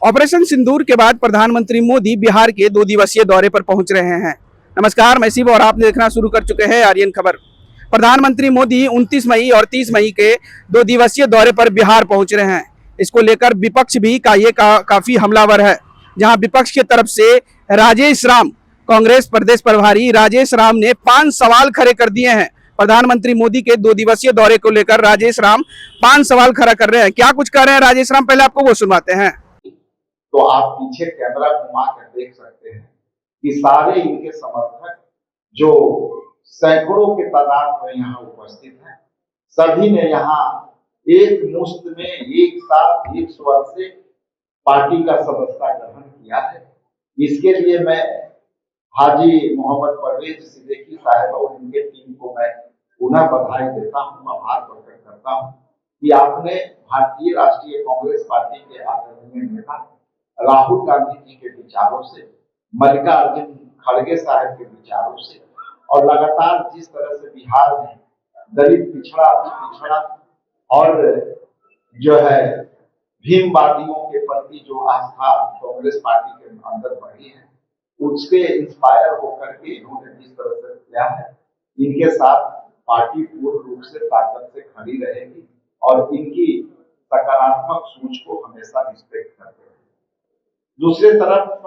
Operation सिंदूर के बाद प्रधानमंत्री मोदी बिहार के 2 दिवसीय दौरे पर पहुंच रहे हैं। नमस्कार, मैं शिव और आप देखना शुरू कर चुके हैं आर्यन खबर। प्रधानमंत्री मोदी 29 मई और 30 मई के 2 दिवसीय दौरे पर बिहार पहुंच रहे हैं। इसको लेकर विपक्ष भी काफी हमलावर है, जहां विपक्ष की तरफ से राजेश राम, कांग्रेस प्रदेश प्रभारी राजेश राम ने 5 सवाल खड़े कर दिए हैं। प्रधानमंत्री मोदी के 2 दिवसीय दौरे को लेकर राजेश राम 5 सवाल खड़ा कर रहे हैं। क्या कुछ कर रहे हैं राजेश राम, पहले आपको वो सुनवाते हैं। तो आप पीछे कैमरा घुमा कर देख सकते हैं कि सारे इनके समर्थक जो सैकड़ों के तादाद में यहाँ उपस्थित हैं, सभी ने यहाँ एक मुश्त में एक साथ एक स्वर से पार्टी का सदस्यता ग्रहण किया है। इसके लिए मैं हाजी मोहम्मद परवेज सिद्दीकी साहब और उनके टीम को मैं पुनः बधाई देता हूँ, आभार प्रकट करता हूँ कि आपने भारतीय राष्ट्रीय कांग्रेस पार्टी के आदरणीय नेता राहुल गांधी जी के विचारों से, मल्लिकार्जुन खड़गे साहब के विचारों से और लगातार जिस तरह से बिहार में दलित पिछड़ा, अति पिछड़ा और जो है भीमवादियों के प्रति जो आस्था कांग्रेस पार्टी के अंदर बढ़ी है, उसके इंस्पायर होकर के इन्होंने जिस तरह से किया है, इनके साथ पार्टी पूर्ण रूप से ताकत से खड़ी रहेगी और इनकी सकारात्मक सोच को हमेशा रिस्पेक्ट करते हैं। दूसरी तरफ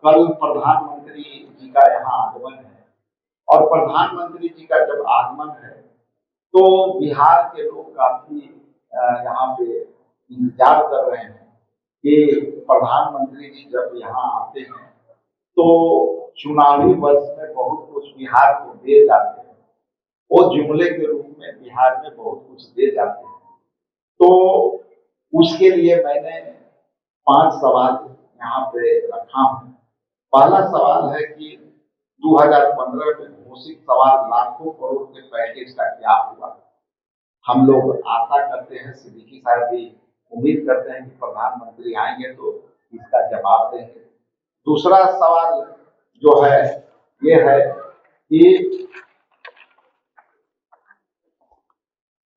कल प्रधानमंत्री जी का यहाँ आगमन है और प्रधानमंत्री जी का जब आगमन है तो बिहार के लोग काफी यहाँ पे इंतजार कर रहे हैं कि प्रधानमंत्री जी जब यहाँ आते हैं तो चुनावी वर्ष में बहुत कुछ बिहार को दे जाते हैं, वो जुमले के रूप में बिहार में बहुत कुछ दे जाते हैं। तो उसके लिए मैंने 5 सवाल यहाँ पे रखा हूँ। पहला सवाल है कि 2015 में घोषित सवाल लाखों करोड़ के पैकेज का क्या हुआ। हम लोग आशा करते हैं, सिद्दीकी साहब भी उम्मीद करते हैं कि प्रधानमंत्री आएंगे तो इसका जवाब देंगे। दूसरा सवाल जो है ये है कि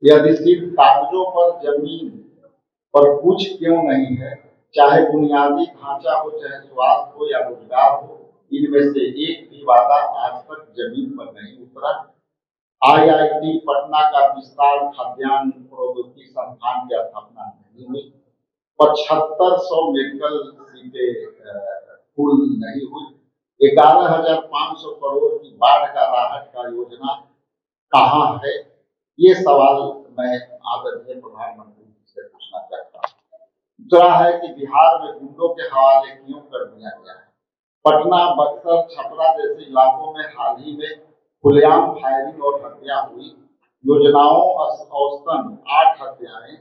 यदि सिर्फ कागजों पर जमीन पर कुछ क्यों नहीं है, चाहे बुनियादी ढांचा हो, चाहे स्वास्थ्य हो या रोजगार हो, इनमें से एक भी वादा आज तक जमीन पर नहीं उतरा। IIT पटना का विस्तार, खाद्यान्न प्रौद्योगिकी संस्थान की स्थापना नहीं हुई। 7500 मेडिकल सीटें फुल नहीं हुई। 11,500 करोड़ की बाढ़ का राहत का योजना कहाँ है? ये सवाल मैं आदरणीय प्रधानमंत्री जी से पूछना चाहता हूँ। दूसरा है कि बिहार में गुंडों के हवाले क्यों कर दिया गया है। पटना, बक्सर, छपरा जैसे इलाकों में हाल ही में खुलेआम फायरिंग और हत्या हुई। योजनाओं औसतन 8 हत्याएं,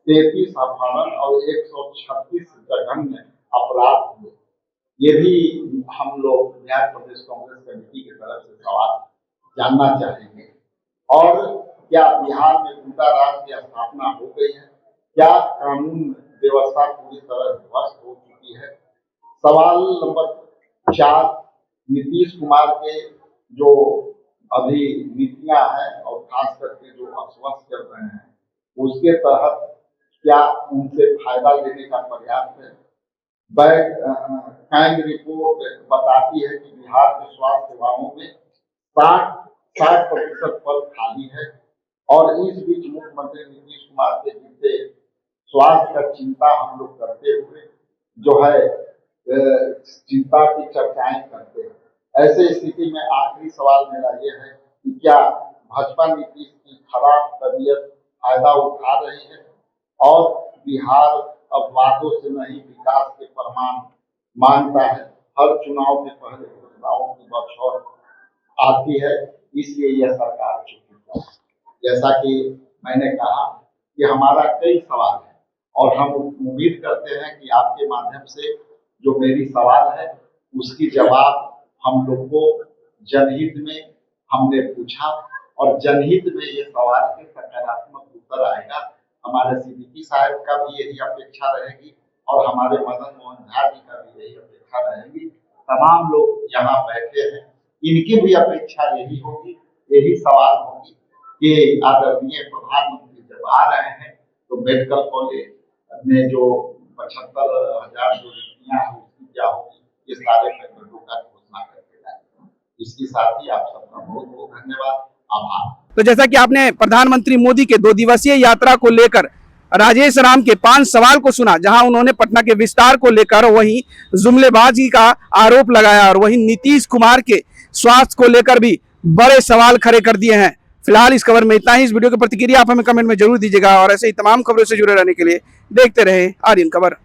33 अपहरण और 136 जघन्य अपराध हुए। ये भी हम लोग बिहार प्रदेश कांग्रेस कमेटी की तरफ से सवाल जानना चाहेंगे। और क्या बिहार में गुंडा राज की स्थापना हो गई है? क्या कानून व्यवस्था पूरी तरह ध्वस्त हो चुकी है? सवाल नंबर 4, नीतीश कुमार के जो अभी नीतियां हैं और खास करके जो अस्वस्थ चल रहे हैं, उसके तहत क्या उनसे फायदा लेने का प्रयास है? कैग रिपोर्ट बताती है कि बिहार के स्वास्थ्य सेवाओं में 60% पद खाली है और इस बीच मुख्यमंत्री नीतीश कुमार के जिससे स्वास्थ्य का चिंता हम लोग करते हुए जो है चिंता की चर्चाएं करते हैं। ऐसे स्थिति में आखिरी सवाल मेरा ये है कि क्या भाजपा नीतीश की खराब तबीयत फायदा उठा रही है और बिहार अब वादों से नहीं विकास के प्रमाण मांगता है। हर चुनाव के पहले घोषणाओं की बौछार आती है, इसलिए यह सरकार चुकी है। जैसा कि मैंने कहा कि हमारा कई सवाल है और हम उम्मीद करते हैं कि आपके माध्यम से जो मेरी सवाल है उसकी जवाब हम लोग को जनहित में हमने पूछा और जनहित में ये सवाल के सकारात्मक उत्तर आएगा। हमारे सिद्दीकी साहब का भी यही अपेक्षा रहेगी और हमारे मदन मोहन झा जी का भी यही अपेक्षा रहेगी। तमाम लोग यहाँ बैठे हैं, इनकी भी अपेक्षा यही होगी, यही सवाल होगी कि आदरणीय प्रधानमंत्री जब आ रहे हैं तो मेडिकल कॉलेज में जो 75,000 जो साथी आप सबका बहुत बहुत धन्यवाद, आभार। तो जैसा कि आपने प्रधानमंत्री मोदी के 2 दिवसीय यात्रा को लेकर राजेश राम के 5 सवाल को सुना, जहां उन्होंने पटना के विस्तार को लेकर वहीं जुमलेबाजी का आरोप लगाया और वहीं नीतीश कुमार के स्वास्थ्य को लेकर भी बड़े सवाल खड़े कर दिए हैं। फिलहाल इस खबर में इतना ही। इस वीडियो की प्रतिक्रिया आप हमें कमेंट में जरूर दीजिएगा और ऐसे ही तमाम खबरों से जुड़े रहने के लिए देखते रहे आर्यन खबर।